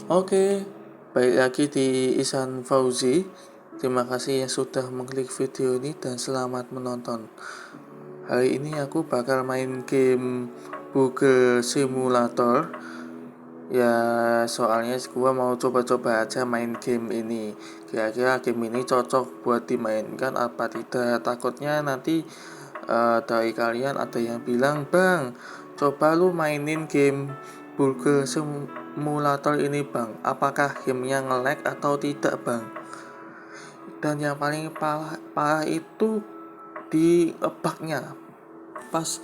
Oke, baik lagi di Ihsan Fauzi. Terima kasih yang sudah mengklik video ini dan selamat menonton. Hari ini aku bakal main game Google Simulator. Ya, soalnya gua mau coba-coba aja main game ini. Kira-kira game ini cocok buat dimainkan apa tidak? Takutnya nanti dari kalian ada yang bilang, "Bang, coba lu mainin game Google Simulator ini, Bang. Apakah gamenya nge-lag atau tidak, Bang?" Dan yang paling parah itu di bugnya. Pas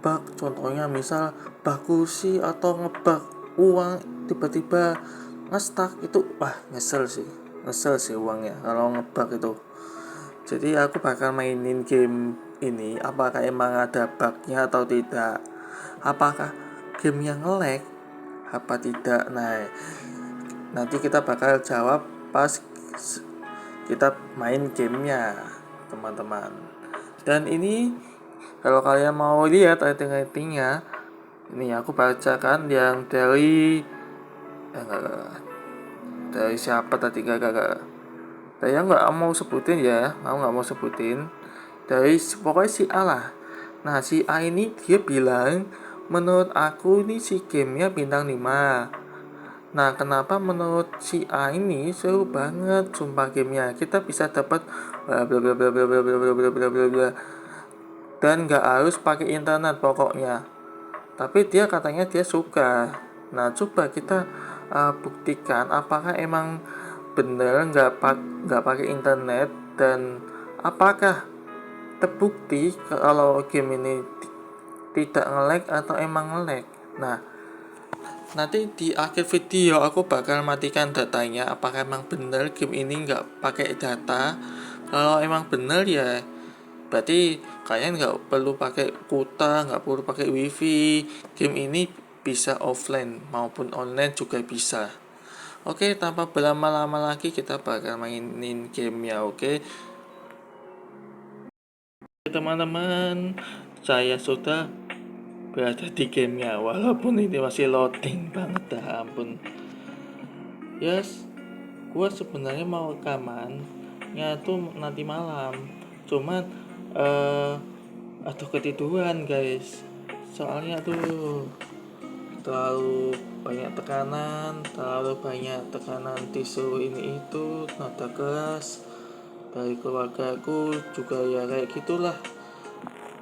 bug contohnya misal bug kursi atau ngebug uang tiba-tiba nge-stuck itu, wah nyesel sih uangnya kalau ngebug itu. Jadi aku bakal mainin game ini apakah emang ada bugnya atau tidak, apakah game yang nge-lag apa tidak. Nah, nanti kita bakal jawab pas kita main gamenya, teman-teman. Dan ini kalau kalian mau lihat rating-ratingnya, ini aku bacakan yang dari siapa tadi, gak saya nggak mau sebutin ya, aku nggak mau sebutin. Dari pokoknya si A lah. Nah, si A ini dia bilang, menurut aku ini si gamenya bintang 5. Nah, kenapa menurut si A ini seru banget sumpah gamenya. Kita bisa dapat bla bla bla bla bla bla bla bla bla bla bla bla. Dan nggak harus pakai internet pokoknya. Tapi dia katanya dia suka. Nah, coba kita buktikan apakah emang bener nggak pakai internet, dan apakah terbukti kalau game ini tidak nge-lag atau emang nge-lag. Nah, nanti di akhir video aku bakal matikan datanya apakah emang bener game ini nggak pakai data. Kalau emang bener ya berarti kalian nggak perlu pakai kuota, nggak perlu pakai wifi. Game ini bisa offline maupun online juga bisa. Oke, tanpa berlama-lama lagi kita bakal mainin gamenya. Oke teman-teman, saya sudah berada di gamenya walaupun ini masih loading banget, dah ampun. Yes, gue sebenarnya mau rekamannya tuh nanti malam, cuman aduh ketiduran guys, soalnya tuh terlalu banyak tekanan tisu ini itu, nada keras dari keluargaku juga ya kayak gitulah.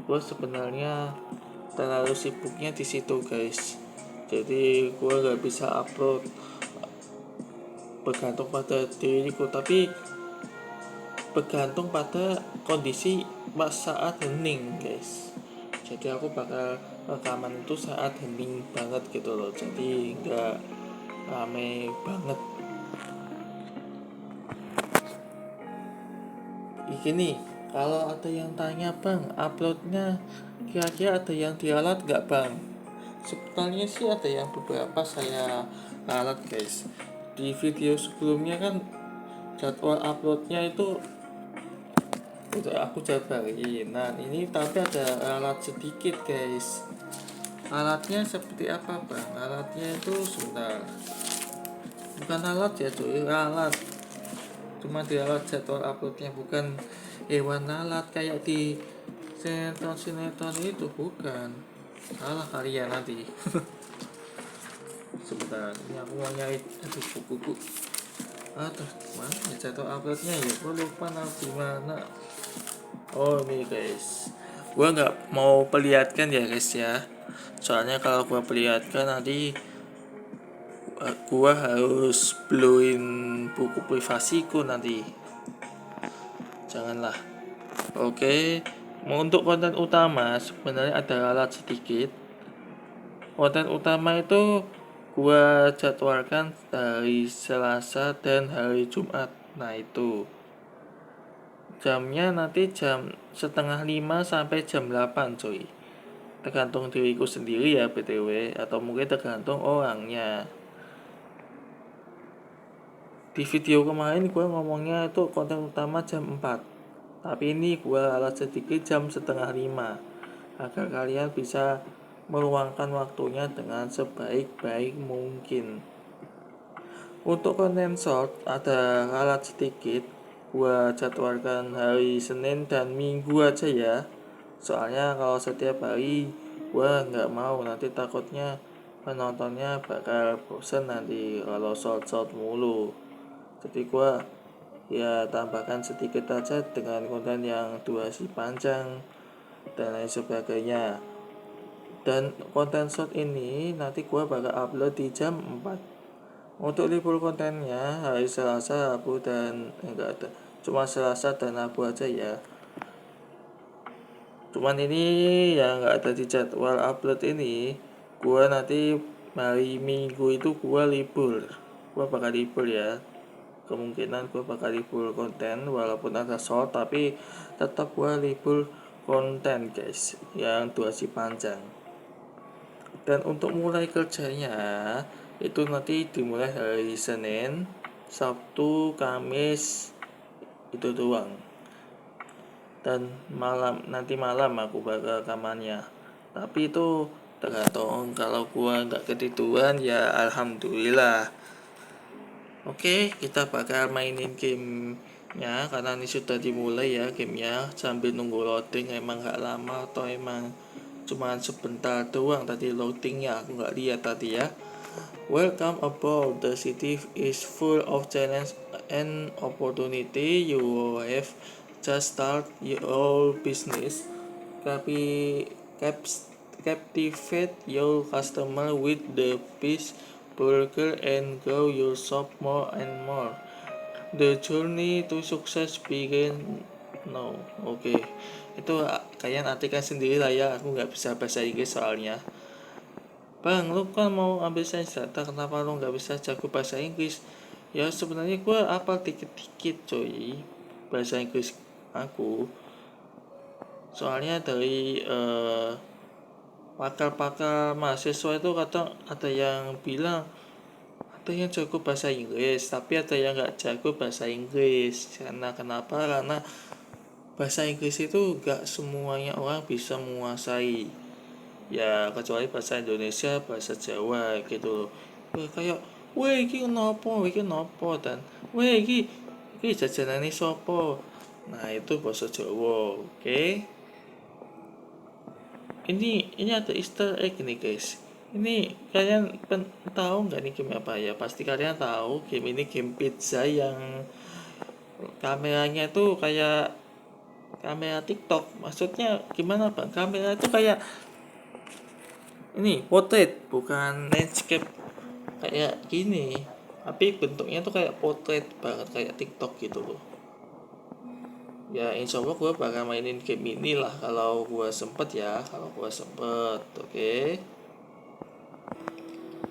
Gue sebenarnya terlalu sibuknya di situ guys, jadi gue gak bisa upload bergantung pada diriku, tapi bergantung pada kondisi pas saat hening guys. Jadi aku bakal rekaman itu saat hening banget gitu loh, jadi nggak rame banget. Gini, kalau ada yang tanya, "Bang, uploadnya kira-kira ada yang diralat nggak, Bang?" Sebenarnya sih ada yang beberapa saya ralat guys. Di video sebelumnya kan jadwal uploadnya itu udah aku jabarin. Nah, ini tapi ada alat sedikit guys. Alatnya seperti apa, Bang? Alatnya itu sebentar. Bukan alat ya cuy, alat. Cuma di alat jadwal uploadnya, bukan hewan alat kayak di sinetron itu, bukan. Salah kalian nanti. Sebentar, ini aku mau nyari buku-buku. Aduh, mana jadwal uploadnya ya? Gue lupa gimana. Oh ini guys, gue nggak mau perlihatkan ya guys ya, soalnya kalau gue perlihatkan nanti gue harus blowin buku privasiku nanti, janganlah. Oke, untuk konten utama sebenarnya ada alat sedikit. Konten utama itu gue jadwalkan dari Selasa dan hari Jumat. Nah itu jamnya nanti jam setengah 5 sampai jam 8 coy. Tergantung diriku sendiri ya BTW, atau mungkin tergantung orangnya. Di video kemarin gue ngomongnya itu konten utama jam 4, tapi ini gue alat sedikit jam setengah 5 agar kalian bisa meluangkan waktunya dengan sebaik-baik mungkin. Untuk konten short ada ralat sedikit, gua jadwalkan hari Senin dan Minggu aja ya. Soalnya kalau setiap hari gua nggak mau, nanti takutnya penontonnya bakal bosen nanti kalau short mulu. Jadi gua ya tambahkan sedikit aja dengan konten yang durasi panjang dan lain sebagainya. Dan konten short ini nanti gua bakal upload di jam 4. Untuk libur kontennya hari Selasa, Rabu dan enggak ada. Cuma Selasa dan Rabu aja ya. Cuman ini yang enggak ada di jadwal upload ini. Gua nanti hari Minggu itu gua libur. Gua bakal libur ya. Kemungkinan gua bakal libur konten walaupun ada short, tapi tetap gua libur konten guys yang durasi panjang. Dan untuk mulai kerjanya itu nanti dimulai hari Senin, Sabtu, Kamis itu doang. Dan nanti malam aku bakal rekamannya. Tapi itu tergantung, kalau gua nggak ketiduran ya alhamdulillah. Oke, kita bakal mainin gamenya karena ini sudah dimulai ya gamenya. Sambil nunggu loading, emang nggak lama atau emang cuma sebentar doang tadi loadingnya, aku nggak lihat tadi ya. Welcome aboard. The city is full of challenge and opportunity. You have just start your business. Captivate your customer with the best burger and grow your shop more and more. The journey to success begin now. Oke. Itu kalian artikan sendiri lah ya, aku nggak bisa bahasa Inggris soalnya. Bang, lu kan mau ambil sains data, kenapa lu nggak bisa jago bahasa Inggris? Ya sebenarnya gue apal dikit-dikit coy bahasa Inggris aku. Soalnya dari pakar-pakar mahasiswa itu kadang ada yang bilang ada yang jago bahasa Inggris, tapi ada yang nggak jago bahasa Inggris. Karena kenapa? Karena bahasa Inggris itu nggak semuanya orang bisa menguasai. Ya kecuali bahasa Indonesia, bahasa Jawa gitu. Kayak, weh iki nopo, dan weh iki jajanane sopo. Nah itu bahasa Jawa, oke. Ini ada Easter egg nih guys. Ini kalian tahu nggak nih game apa ya? Pasti kalian tahu game ini, game pizza yang kameranya tuh kayak kamera TikTok. Maksudnya gimana bang? Kamera itu kayak ini portrait, bukan landscape kayak gini, tapi bentuknya tuh kayak portrait banget, kayak TikTok gitu loh. Ya insya Allah gue bakal mainin game ini lah kalau gue sempet ya, oke.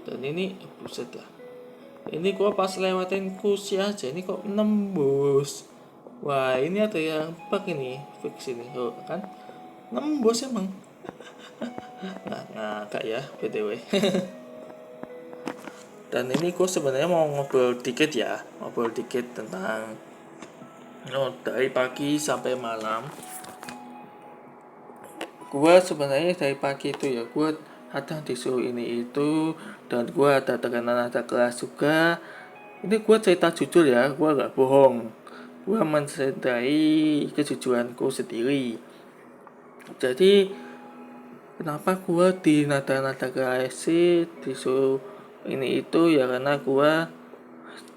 Dan ini buset lah, ini gue pas lewatin kursi aja ini kok nembus. Wah ini ada yang bug ini, fix ini kan nembus emang. Nah kak ya btw. Dan ini gue sebenarnya mau ngobrol dikit tentang dari pagi sampai malam. Gue sebenarnya dari pagi itu ya gue kadang disuruh ini itu, dan gue ada tekanan, ada kelas juga. Ini gue cerita jujur ya, gue gak bohong, gue mencintai kejujuranku sendiri. Jadi kenapa gue di nada-nada kelas disuruh ini itu ya, karena gue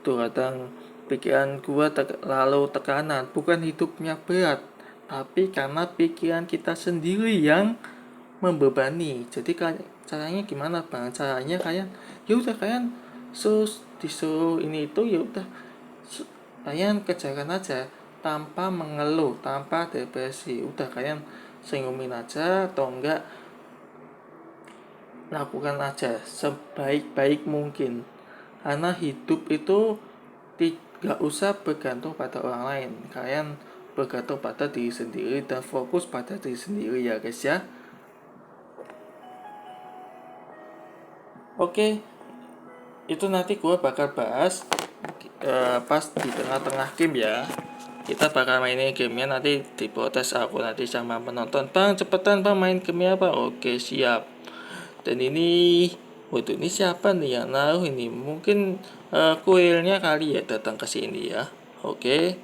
tuh kadang pikiran gue lalu tekanan, bukan hidupnya berat, tapi karena pikiran kita sendiri yang membebani. Jadi caranya gimana bang? Caranya kalian ya udah kalian disuruh ini itu ya udah kalian kerjakan aja tanpa mengeluh, tanpa depresi. Udah kalian senyumin aja atau enggak lakukan aja sebaik-baik mungkin. Karena hidup itu tidak usah bergantung pada orang lain. Kalian bergantung pada diri sendiri dan fokus pada diri sendiri ya guys ya. Oke, itu nanti gue bakal bahas pas di tengah-tengah game ya. Kita bakal mainin gamenya, nanti diprotes aku nanti sama penonton, bang cepetan bang main gamenya apa. Oke siap. Dan ini Waduh, ini siapa nih yang naruh ini? Mungkin kuilnya kali ya datang ke sini ya. Oke.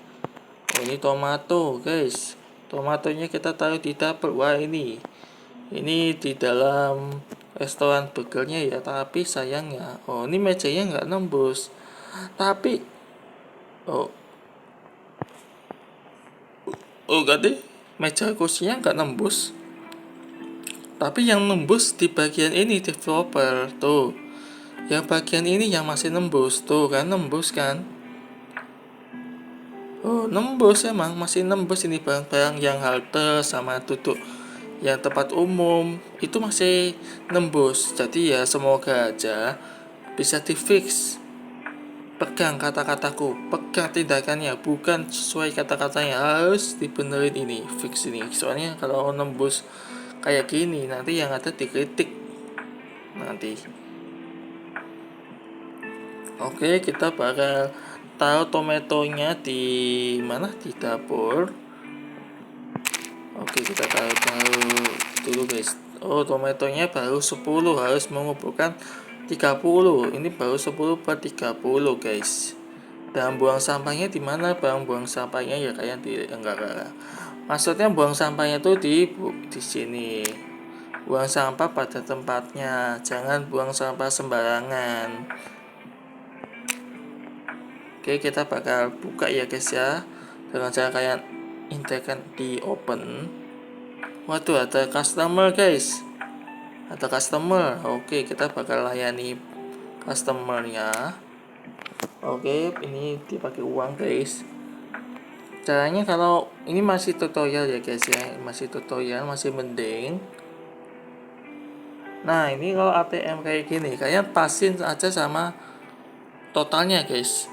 Oh, ini tomato, guys. Tomatonya kita taruh di dapur. Wah, ini di dalam restoran burgernya ya, tapi sayangnya, oh ini mejanya nggak nembus. Tapi, oh, enggak deh, meja kursinya nggak nembus. Tapi yang nembus di bagian ini developer tuh. Yang bagian ini yang masih nembus tuh kan, nembus kan. Oh, nembus emang masih nembus ini barang-barang yang halte sama duduk yang tempat umum itu masih nembus. Jadi ya semoga aja bisa di fix. Pegang kata-kataku, pegang tindakannya, bukan sesuai kata-katanya, harus dibenerin ini, fix ini. Soalnya kalau nembus kayak gini nanti yang ada dikritik nanti. Oke, kita bakal taruh tomatonya di mana, di dapur. Oke, kita taruh dulu guys. Oh, tomatonya baru 10, harus mengumpulkan 30. Ini baru 10 per 30 guys. Dan buang sampahnya di mana? Bang, buang sampahnya ya kayak di enggak. Maksudnya buang sampahnya tuh di sini. Buang sampah pada tempatnya, jangan buang sampah sembarangan. Oke, kita bakal buka ya guys ya. Dengan cara kayak intekan di open. Waduh, ada customer guys. Ada customer. Oke, kita bakal layani customernya. Oke, ini dipakai uang guys. Caranya kalau ini masih tutorial ya guys ya, masih tutorial, masih mending. Nah, ini kalau ATM kayak gini, kalian pasin aja sama totalnya guys.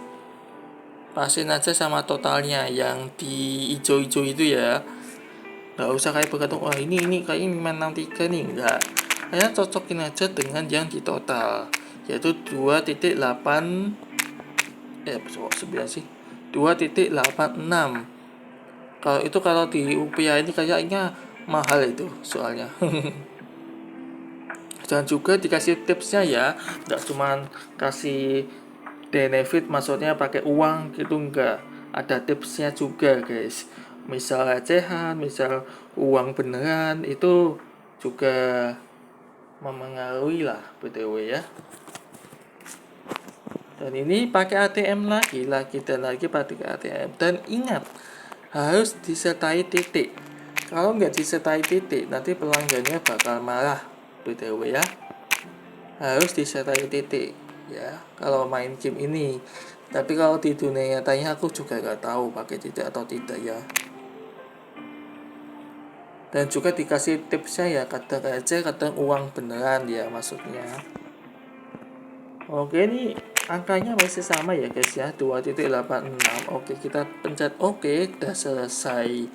Pasin aja sama totalnya yang di hijau-hijau itu ya. Nggak usah kayak bergantung, wah ini kayaknya 563 nih, enggak. Kalian cocokin aja dengan yang di total, yaitu 2.8 9 sih, 2.86. Kalau di rupiah ini kayaknya mahal itu soalnya. Dan juga dikasih tipsnya ya, nggak cuman kasih benefit maksudnya pakai uang gitu, enggak, ada tipsnya juga guys. Misal recehan, misal uang beneran, itu juga memengaruhi lah btw ya. Dan ini pakai ATM lagi dan lagi pakai ATM. Dan ingat, harus disertai titik. Kalau nggak disertai titik, nanti pelanggannya bakal marah btw ya. Harus disertai titik ya kalau main game ini. Tapi kalau di dunia nyatanya aku juga nggak tahu pakai titik atau tidak ya. Dan juga dikasih tipsnya ya, kadang aja kadang uang beneran ya maksudnya. Oke, ini angkanya masih sama ya guys ya, 2.86. Oke, kita pencet oke, udah selesai.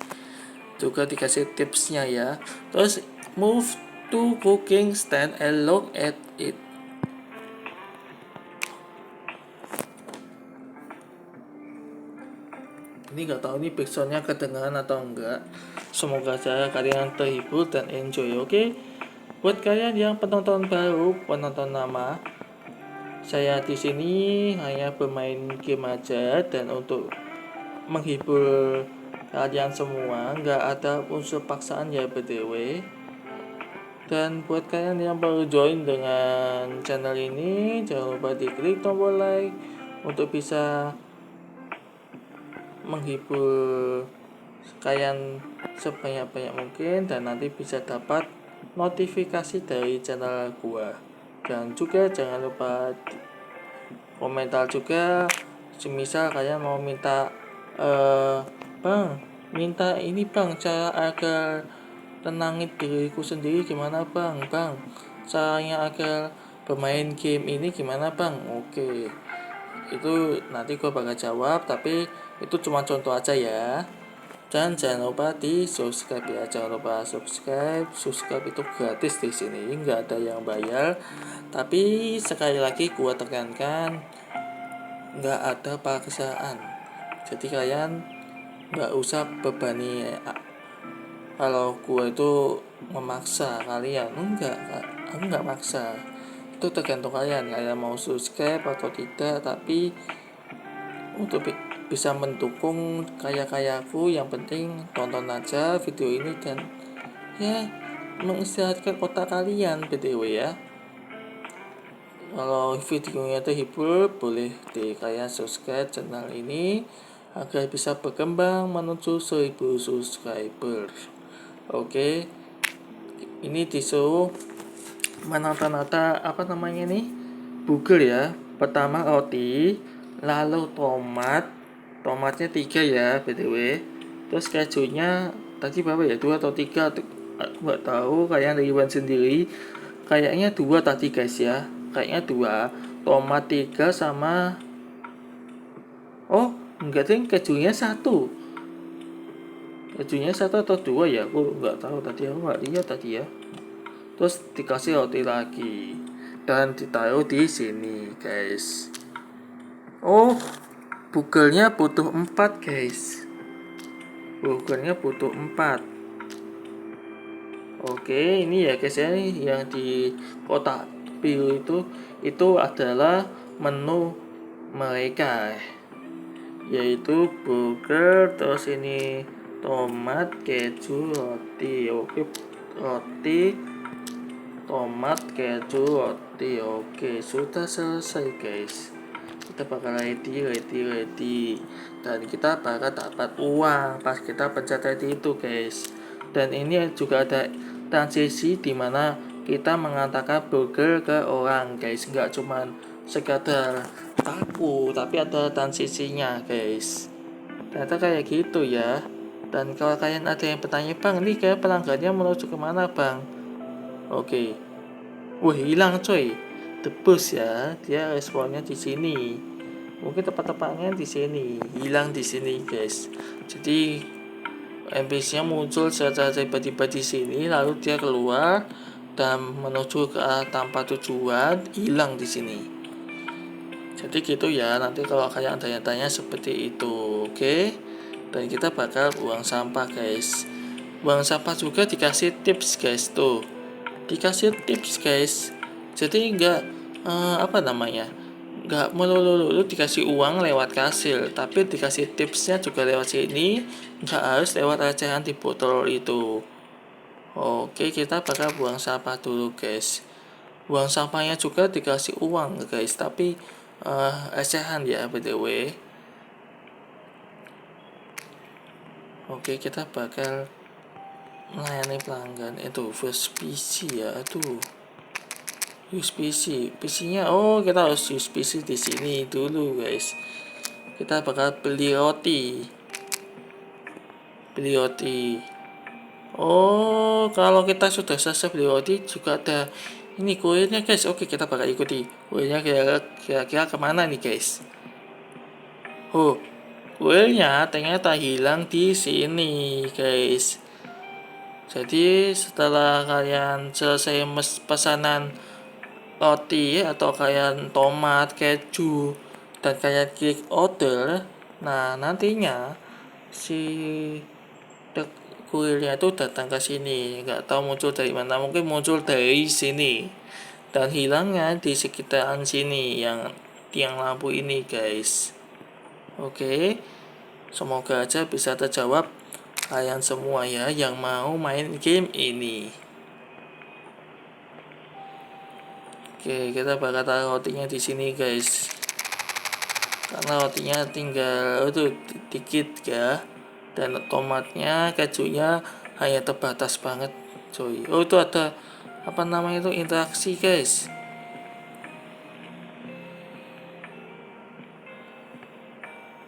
Juga dikasih tipsnya ya. Terus move to cooking stand and look at it. Ini nggak tahu nih backsoundnya kedengaran atau enggak. Semoga saja kalian terhibur dan enjoy. Oke, buat kalian yang penonton baru, penonton lama, saya di sini hanya bermain game aja dan untuk menghibur kalian semua, nggak ada unsur paksaan ya btw. Dan buat kalian yang baru join dengan channel ini, jangan lupa diklik tombol like untuk bisa menghibur kalian sebanyak-banyak mungkin, dan nanti bisa dapat notifikasi dari channel gua. Dan juga jangan lupa komentar juga, semisal kalian mau minta bang, minta ini bang, cara agar tenangin diriku sendiri gimana bang, caranya agar bermain game ini gimana bang. Oke, itu nanti gue bakal jawab, tapi itu cuma contoh aja ya. Dan jangan lupa di subscribe ya, jangan lupa subscribe itu gratis di sini, nggak ada yang bayar. Tapi sekali lagi gue tekankan, nggak ada paksaan, jadi kalian nggak usah bebani kalau gue itu memaksa kalian, enggak, aku nggak maksa. Itu tergantung kalian mau subscribe atau tidak, tapi untuk bisa mendukung karya-karyaku, yang penting tonton aja video ini dan ya mengistirahatkan otak kalian. BTW ya, kalau videonya terhibur, boleh kalian subscribe channel ini agar bisa berkembang menuju 1000 subscriber. Oke, ini disuruh menata-nata apa namanya nih, burger ya. Pertama roti, lalu tomatnya 3 ya btw. Terus kejunya tadi berapa ya, 2 atau 3, aku nggak tahu, kalian ribuan sendiri. Kayaknya 2 tadi guys ya, kayaknya 2. Tomat 3 sama, oh enggak deh, kejunya 1 atau 2 ya, aku nggak tahu tadi, aku nggak lihat tadi ya. Terus dikasih roti lagi dan ditaruh di sini guys. Oh, bugelnya butuh 4 guys, bugelnya butuh 4. Oke, ini ya guys ya, yang di kotak biru itu adalah menu mereka, yaitu burger, terus ini tomat, keju, roti. Oke, roti, tomat, keju, roti. Oke, sudah selesai guys. Kita bakal ready, dan kita bakal dapat uang pas kita pencet ready itu guys. Dan ini juga ada transisi dimana kita mengatakan burger ke orang guys, nggak cuman sekadar tahu, tapi ada transisinya guys. Ternyata kayak gitu ya. Dan kalau kalian ada yang bertanya, bang ini kayak pelanggannya menuju kemana bang? Oke, wah hilang coy, tebus ya, dia responnya di sini. Mungkin tepat-tepatnya di sini, hilang di sini guys. Jadi NPC-nya muncul secara tiba-tiba di sini, lalu dia keluar dan menuju ke arah tanpa tujuan, hilang di sini. Jadi gitu ya, nanti kalau kalian tanya-tanya seperti itu, oke? Dan kita bakal buang sampah guys. Buang sampah juga dikasih tips guys, tuh dikasih tips guys. Jadi enggak enggak melulu dikasih uang lewat kasir, tapi dikasih tipsnya juga lewat sini, enggak harus lewat recehan di botol itu. Oke, kita bakal buang sampah dulu guys. Buang sampahnya juga dikasih uang guys, tapi recehan ya btw. Oke, kita bakal melayani pelanggan. Itu first PC ya, tuh use PC-nya. Oh, kita harus use PC di sini dulu guys. Kita bakal beli roti. Oh, kalau kita sudah selesai beli roti juga ada ini kurirnya guys. Oke, kita bakal ikuti kurirnya kira-kira kemana nih guys. Oh, kurirnya ternyata hilang di sini guys. Jadi setelah kalian selesai pesanan roti atau kalian tomat, keju, dan kalian klik order, nah nantinya si kurirnya itu datang ke sini. Nggak tahu muncul dari mana, mungkin muncul dari sini dan hilangnya di sekitaran sini, yang tiang lampu ini guys. Oke, semoga aja bisa terjawab kalian semua ya yang mau main game ini. Oke, kita bakal taruh rotinya di sini guys, karena rotinya tinggal dikit ya, dan tomatnya, kejunya hanya terbatas banget coy. Oh, itu ada apa namanya itu, interaksi guys.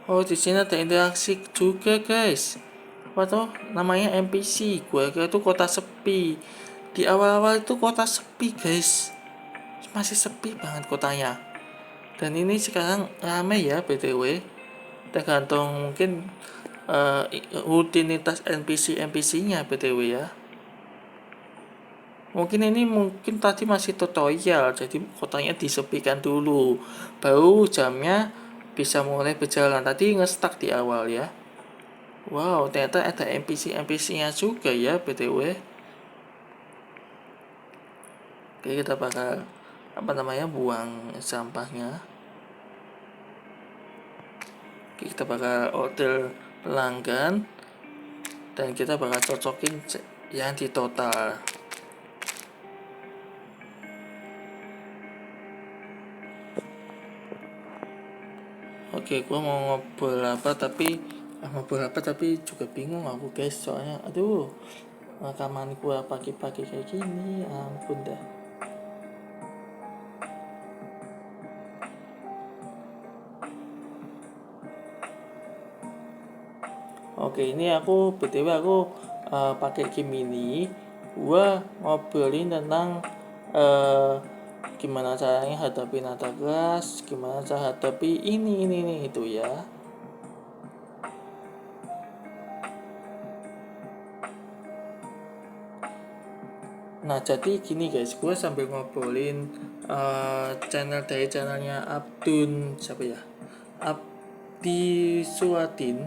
Oh, di sini ada interaksi juga guys. Apa tuh namanya, NPC. Gue kira itu kota sepi. Di awal-awal itu kota sepi guys, masih sepi banget kotanya. Dan ini sekarang ramai ya btw, tergantung mungkin rutinitas NPC-nya btw ya. Mungkin tadi masih tutorial, jadi kotanya disepikan dulu, baru jamnya bisa mulai berjalan. Tadi nge-stuck di awal ya. Wow, ternyata ada NPC-nya juga ya btw. Oke, kita bakal buang sampahnya. Kita bakal order pelanggan dan kita bakal cocokin yang di total. Oke, gua mau ngobrol apa tapi juga bingung aku guys, soalnya rekaman gua pagi-pagi kayak gini, ampun dah. Oke, ini BTW aku pakai Gemini. Gua ngobrolin tentang gimana caranya hadapi nada keras, gimana cara hadapi ini itu ya. Nah, jadi gini guys, gue sambil ngobrolin channelnya Abdun, siapa ya? Abdi Suadin.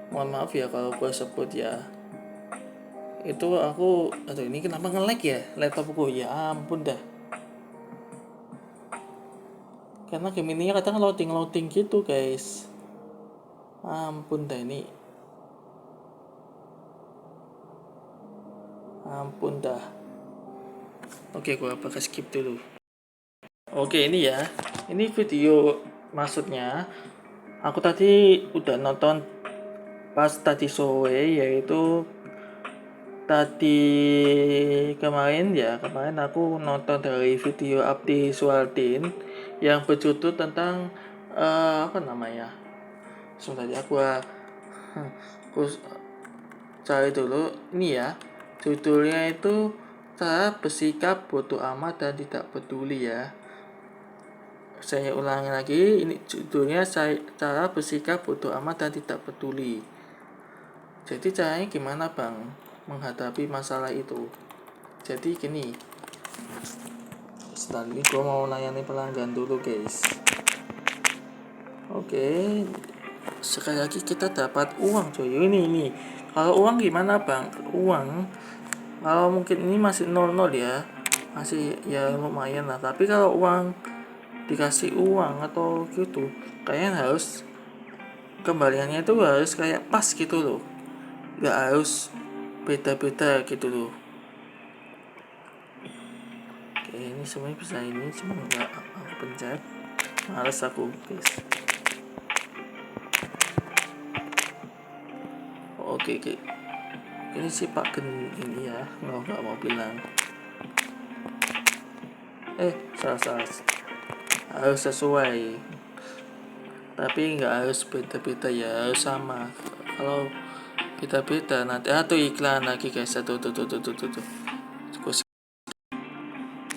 Mohon maaf ya kalau gue sebut ya. Itu ini kenapa nge-lag ya laptop gue, ya ampun dah. Karena game ini kadang loading gitu guys. Ampun dah ini. Ampun dah. Oke, gue bakal skip dulu. Oke, ini ya. Ini video maksudnya. Aku tadi udah nonton pas tadi sore, yaitu tadi kemarin aku nonton dari video Abdi Suardin yang berjudul tentang sebentar ya, aku cari dulu. Ini ya, judulnya itu cara bersikap bodoh amat dan tidak peduli ya. Saya ulangi lagi, ini judulnya cara bersikap bodoh amat dan tidak peduli. Jadi caranya gimana bang menghadapi masalah itu? Jadi gini, setelah ini gue mau layani pelanggan dulu guys. Oke, sekali lagi kita dapat uang coy. Ini kalau uang gimana bang? Uang kalau mungkin ini masih 00 ya, masih ya lumayan lah. Tapi kalau uang dikasih uang atau gitu, kayaknya harus kembaliannya itu harus kayak pas gitu loh, nggak harus beda-beda gitu loh. Oke, ini semuanya bisa, ini cuma nggak aku pencet, males aku guys. Oke. Ini si Pak Gen ini ya, nggak mau bilang. Salah. Harus sesuai. Tapi nggak harus beda-beda ya, harus sama. Kalau beda-beda nanti iklan lagi guys. Tuh.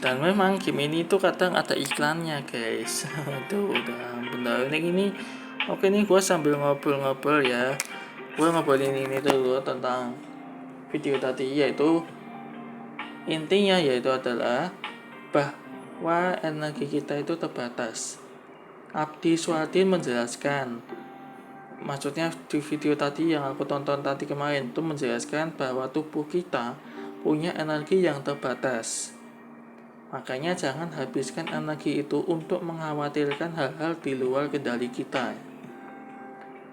Dan memang game ini tuh kadang ada iklannya guys. Udah benar ini. Oke, nih gue sambil ngobrol ya. Gue ngobrolin ini dulu tentang video tadi, yaitu intinya adalah bahwa energi kita itu terbatas. Abdi Suadin menjelaskan, maksudnya di video tadi yang aku tonton tadi kemarin itu menjelaskan bahwa tubuh kita punya energi yang terbatas. Makanya jangan habiskan energi itu untuk mengkhawatirkan hal-hal di luar kendali kita.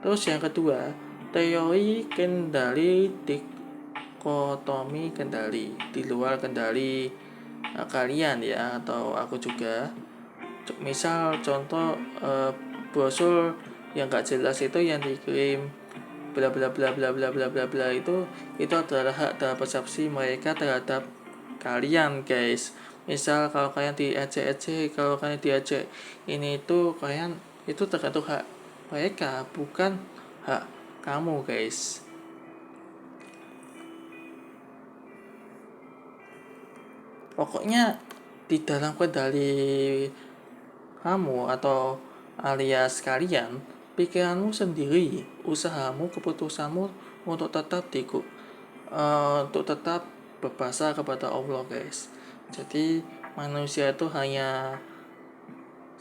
Terus yang kedua, teori kendali dikotomi kendali di luar kendali kalian ya, atau aku juga. Misal contoh brosur yang gak jelas itu yang dikirim bla bla bla bla bla bla bla bla itu adalah hak dan persepsi mereka terhadap kalian guys. Misal kalau kalian diejek, kalau kalian diejek ini itu kalian itu tergantung hak mereka, bukan hak kamu guys. Pokoknya di dalam kendali kamu atau alias kalian, pikiranmu sendiri, usahamu, keputusanmu untuk tetap berbahasa kepada Allah guys. Jadi manusia itu hanya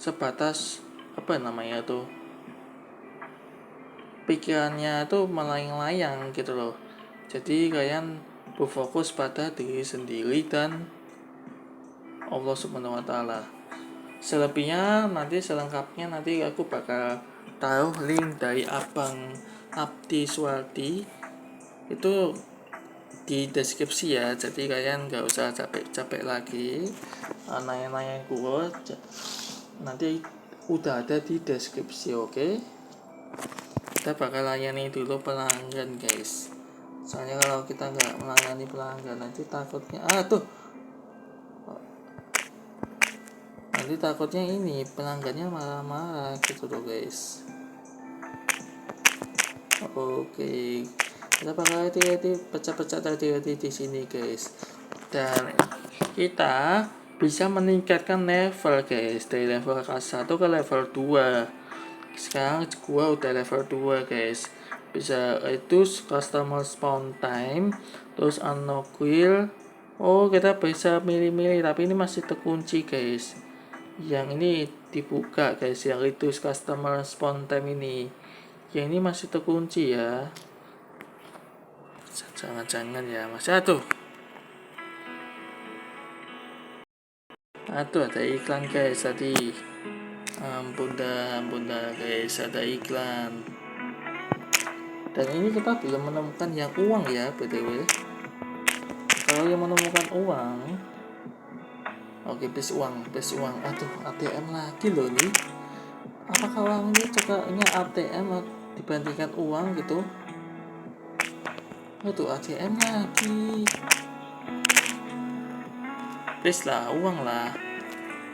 sebatas pikirannya itu melayang-layang gitu loh. Jadi kalian berfokus pada diri sendiri dan Allah Subhanahu wa taala. Selebihnya nanti selengkapnya nanti aku bakal taruh link dari Abang Abdi Suwardi itu di deskripsi ya, jadi kalian nggak usah capek-capek lagi nanya-nanya gue, nanti udah ada di deskripsi. Oke, kita bakal layani dulu pelanggan guys, soalnya kalau kita nggak melayani pelanggan nanti takutnya nanti takutnya ini pelanggannya marah-marah gitu loh guys. Oke, kita bakal hati-hati pecah-pecah hati-hati di sini guys, dan kita bisa meningkatkan level guys dari level K1 ke level 2. Sekarang gua udah level 2 guys, bisa reduce customer spawn time, terus unlock wheel. Oh, kita bisa milih-milih tapi ini masih terkunci guys. Yang ini dibuka guys, yang reduce customer spawn time ini. Yang ini masih terkunci ya. Jangan-jangan ya masih ada iklan guys tadi. Ampun dah guys, ada iklan. Dan ini kita belum menemukan yang uang ya btw. Kalau yang menemukan uang, oke, base uang. Aduh, ATM lagi loh nih. Apakah uang ini cocoknya ATM dibandingkan uang gitu? Aduh, ATM lagi. Please lah, uang lah.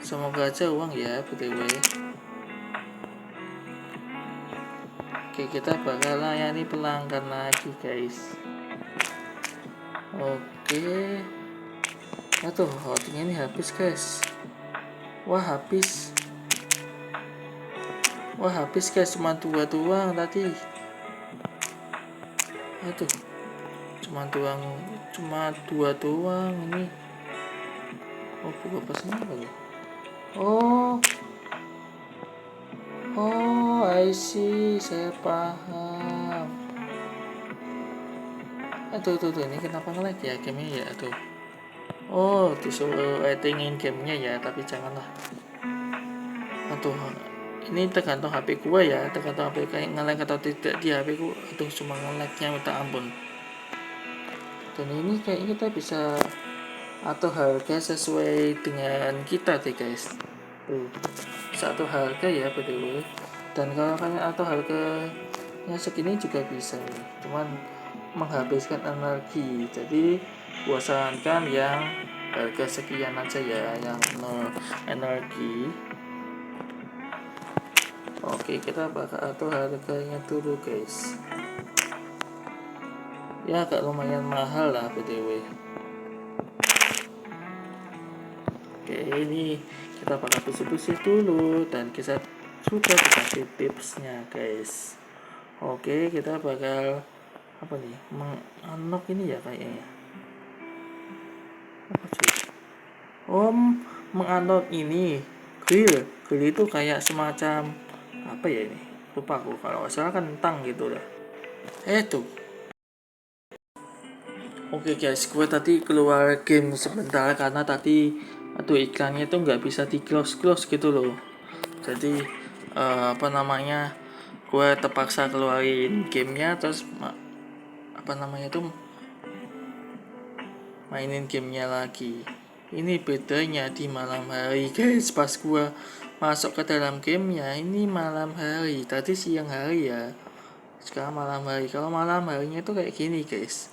Semoga aja uang ya btw. Oke, kita bakal layani pelanggan lagi guys. Oke. Aduh, hotingnya ini habis guys. Wah habis guys, cuma 2 doang tadi. Aduh, cuma 2 doang ini. Oh, buka pesan apa ya? Oh, I see, saya paham. Aduh, ini kenapa nge-lag ya gamenya ya? Oh, disuruh ratingin gamenya ya, tapi janganlah. Aduh, ini tergantung HP gua ya, tergantung HP kayak nge-lag atau tidak di HP gua. Aduh, cuma nge-lagnya minta ampun. Dan ini kayaknya kita bisa atur harga sesuai dengan kita deh guys. Satu harga ya btw. Dan kalau kalian atur harganya segini juga bisa ya, cuman menghabiskan energi. Jadi gua sarankan yang harga sekian aja ya, yang no energi. Oke, kita bakal atur harganya dulu guys. Ya agak lumayan mahal lah btw. Oke, ini kita bakal bersih-bersih dulu dan kita sudah dikasih tipsnya guys. Oke, kita bakal apa nih, mengunlock ini ya kayaknya. Apa sih? Mengunlock ini grill itu kayak semacam apa ya ini, lupa aku, kalau salah kentang gitu lah. Tuh. Oke guys, gue tadi keluar game sebentar karena tadi iklannya tuh nggak bisa di close gitu loh. Jadi gue terpaksa keluarin gamenya, terus mainin gamenya lagi. Ini bedanya di malam hari guys, pas gue masuk ke dalam gamenya ini malam hari, tadi siang hari ya, sekarang malam hari. Kalau malam harinya itu kayak gini guys,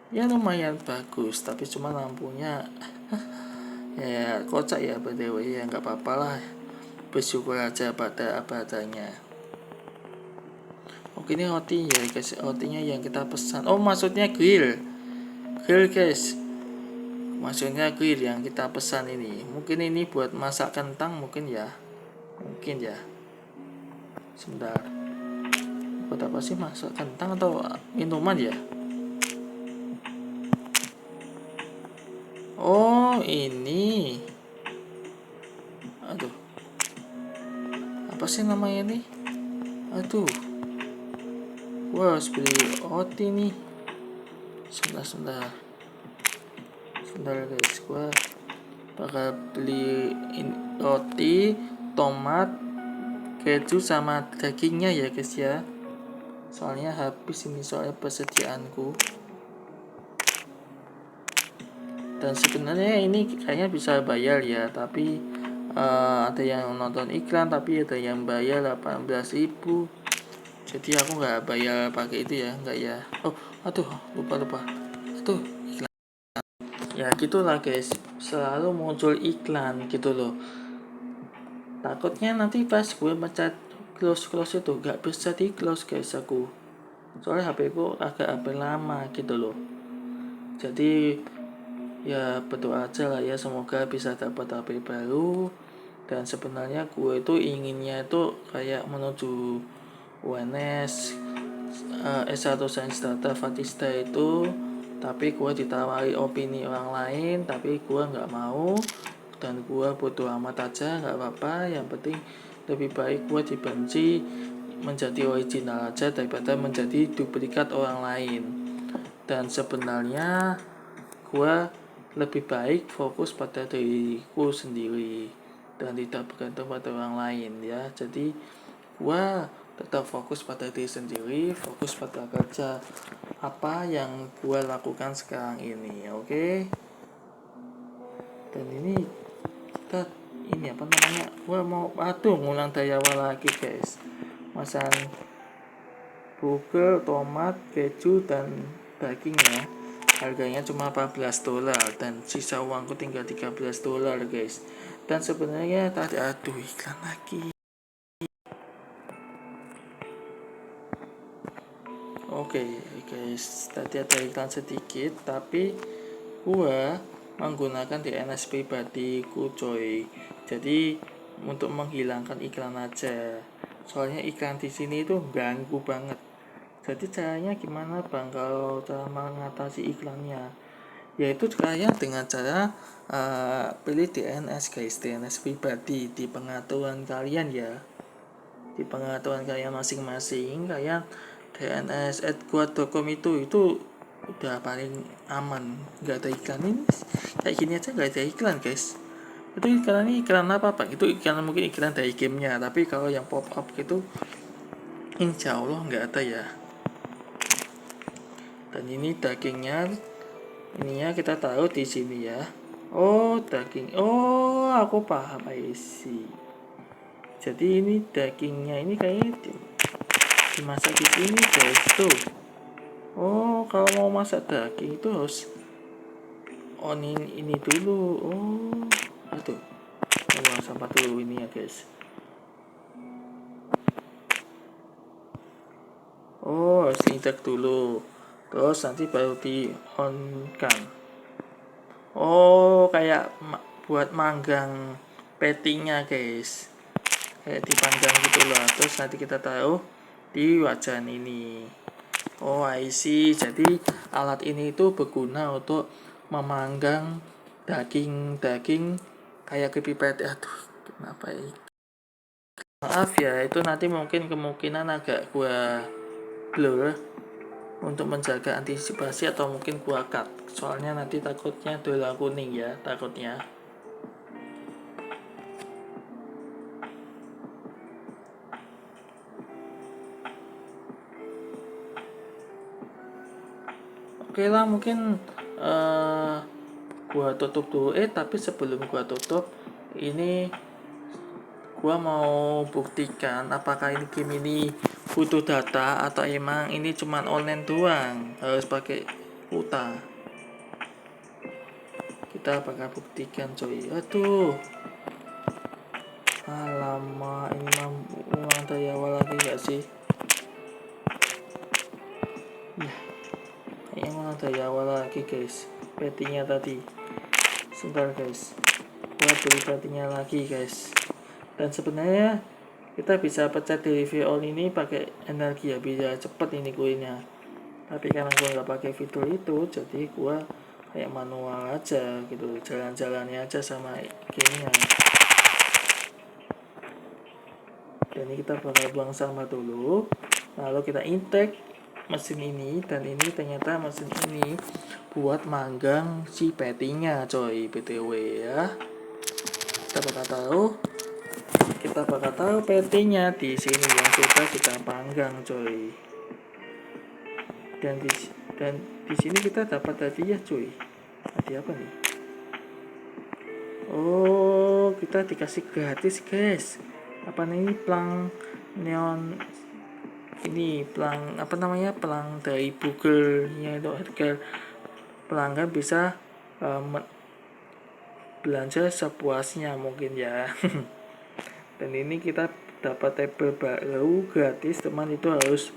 ya lumayan bagus, tapi cuma lampunya ya kocak ya btw, ya nggak apa-apa lah, bersyukur aja pada apa adanya. Oke, ini roti ya guys, rotinya yang kita pesan. Oh, maksudnya grill guys, maksudnya grill yang kita pesan ini. Mungkin ini buat masak kentang mungkin ya, sebentar. Buat apa sih masak kentang atau minuman ya? Oh, ini. Aduh, apa sih namanya nih? Aduh, gua harus beli roti nih. Sebentar guys, gua bakal beli roti, tomat, keju sama dagingnya ya guys ya. Soalnya habis ini, soalnya persediaanku. Dan sebenarnya ini kayaknya bisa bayar ya, tapi ada yang nonton iklan tapi ada yang bayar 18.000. Jadi aku nggak bayar pakai itu ya, nggak ya. Oh, aduh, lupa. Aduh, iklan. Ya gitulah guys, selalu muncul iklan gitu loh. Takutnya nanti pas gue mencet close itu nggak bisa di close guys aku. Soalnya HP ku agak HP lama gitu loh. Jadi ya berdoa aja lah ya, semoga bisa dapat HP baru. Dan sebenarnya gue itu inginnya itu kayak menuju UNS S1 Sains Data Fatista itu, tapi gue ditawari opini orang lain tapi gue nggak mau, dan gue bodo amat aja, nggak apa-apa. Yang penting lebih baik gue dibenci menjadi original aja daripada menjadi duplikat orang lain. Dan sebenarnya gue lebih baik fokus pada diriku sendiri dan tidak bergantung pada orang lain ya. Jadi gue tetap fokus pada diri sendiri, fokus pada kerja apa yang gue lakukan sekarang ini, oke? Dan ini kita ini apa namanya, gue mau ngulang dari awal lagi guys. Masan burger, tomat, keju, dan dagingnya harganya cuma $14 dan sisa uangku tinggal $13 guys. Dan sebenarnya tadi aduh iklan lagi. Oke guys, tadi ada iklan sedikit tapi gua menggunakan DNS pribadiku coy. Jadi untuk menghilangkan iklan aja. Soalnya iklan di sini itu ganggu banget. Jadi caranya gimana bang kalau cara mengatasi iklannya? Yaitu kalian dengan cara pilih DNS guys, DNS pribadi di pengaturan kalian ya. Di pengaturan kalian masing-masing, kalian DNS@kuat.com itu udah paling aman, nggak ada iklan. Ini kayak gini aja nggak ada iklan guys. Itu iklan ini iklan apa bang? Itu iklan mungkin iklan dari gamenya, tapi kalau yang pop up gitu insya Allah nggak ada ya. Dan ini dagingnya, ininya kita taruh di sini ya. Oh daging, oh aku paham sih. Jadi ini dagingnya ini kayaknya dimasak di sini guys tuh. Oh kalau mau masak daging itu harus onin ini dulu. Oh aduh, buang sampah dulu ini ya guys. Oh harus diinjak dulu, terus nanti baru di on kan. Oh kayak buat manggang patty-nya guys, kayak dipanggang gitulah. Terus nanti kita taruh di wajan ini. Oh I see. Jadi alat ini itu berguna untuk memanggang daging kayak keripik patty. Aduh kenapa ya, maaf ya, itu nanti mungkin kemungkinan agak gua blur untuk menjaga antisipasi, atau mungkin gua cut soalnya nanti takutnya dolar kuning ya, takutnya. Oke lah, mungkin gua tutup dulu. Tapi sebelum gua tutup ini, gua mau buktikan apakah ini game ini butuh data atau emang ini cuman online doang, harus pakai kuota. Kita bakal buktikan coy. Aduh, alamak, ini mah ulang dari awal lagi gak sih? Ini ulang dari awal lagi guys. Petinya tadi, sebentar guys, gua beli petinya lagi guys. Dan sebenarnya kita bisa pencet delivery all ini pakai energi ya, biar cepet ini kuenya. Tapi karena gua nggak pakai fitur itu, jadi gua kayak manual aja gitu, jalan-jalannya aja sama gamenya. Dan ini kita bakal buang sampah dulu, lalu kita intake mesin ini. Dan ini ternyata mesin ini buat manggang si petinya coy, btw ya. bakal taruh PT-nya di sini yang sudah kita panggang, coy. Dan di sini kita dapat hadiah, coy. Hadiah apa nih? Oh, kita dikasih gratis, guys. Apa nih? Pelang neon. Ini pelang apa namanya? Pelang dari Google-nya itu, agar pelanggan bisa belanja sepuasnya mungkin ya. Dan ini kita dapat tabel baru gratis, teman. Itu harus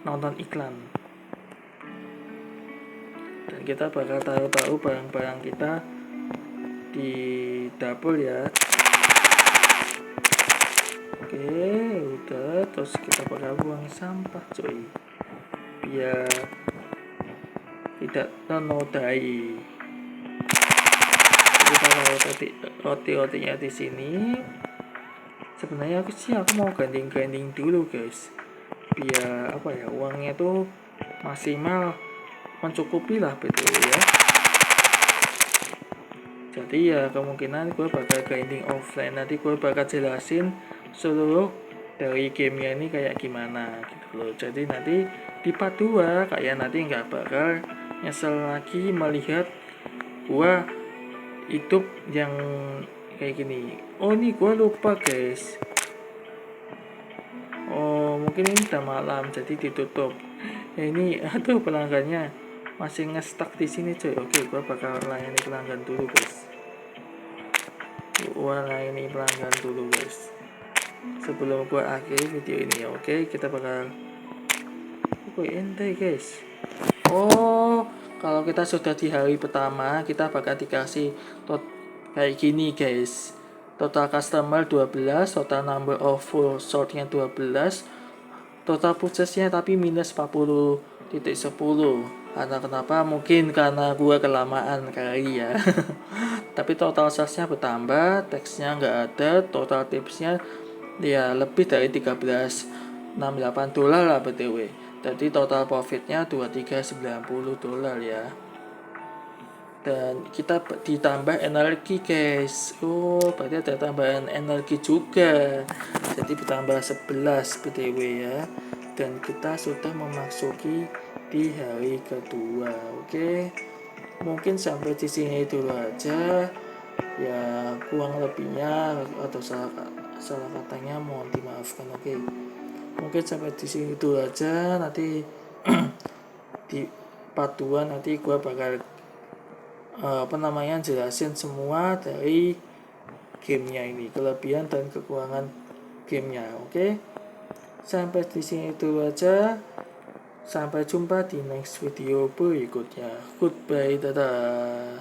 nonton iklan. Dan kita bakal taruh barang-barang kita di dapur ya. Oke, udah. Terus kita bakal buang sampah, coy, biar tidak ternodai. Kita taruh roti-rotinya di sini. Sebenarnya aku mau grinding dulu, guys, biar apa ya, uangnya tuh maksimal mencukupi lah, betul ya. Jadi ya kemungkinan gue bakal grinding offline. Nanti gue bakal jelasin seluruh dari gamenya ini kayak gimana gitu loh. Jadi nanti di part 2 kayak nanti nggak bakal nyesel lagi melihat gue hidup yang kayak gini. Oh, ini gue lupa, guys. Oh, mungkin ini udah malam jadi ditutup. Ini aduh, pelanggannya masih nge-stuck di sini, coy. Oke, gue bakal layani pelanggan dulu, guys. Sebelum gue akhiri video ini ya. Oke, kita bakal ente, guys. Oh, kalau kita sudah di hari pertama, kita bakal dikasih kayak gini, guys. Total customer 12, total number of full short-nya 12, total purchase-nya tapi minus 40.10. Karena kenapa? Mungkin karena gua kelamaan kali ya. Tapi total sales-nya bertambah, teksnya nggak ada, total tipsnya ya lebih dari 13.68 dolar lah BTW. Jadi total profitnya 2390 dolar ya. Dan kita ditambah energi, guys. Oh, berarti ada tambahan energi juga. Jadi bertambah 11 BTW ya. Dan kita sudah memasuki di hari kedua. Oke. Mungkin sampai di sini dulu aja. Ya, kurang lebihnya atau salah katanya mohon dimaafkan. Oke. Mungkin sampai di sini dulu aja. Nanti di part 2 nanti gua bakal jelasin semua dari gamenya ini, kelebihan dan kekurangan gamenya. Oke, sampai di sini dulu aja. Sampai jumpa di next video berikutnya. Goodbye, dadah.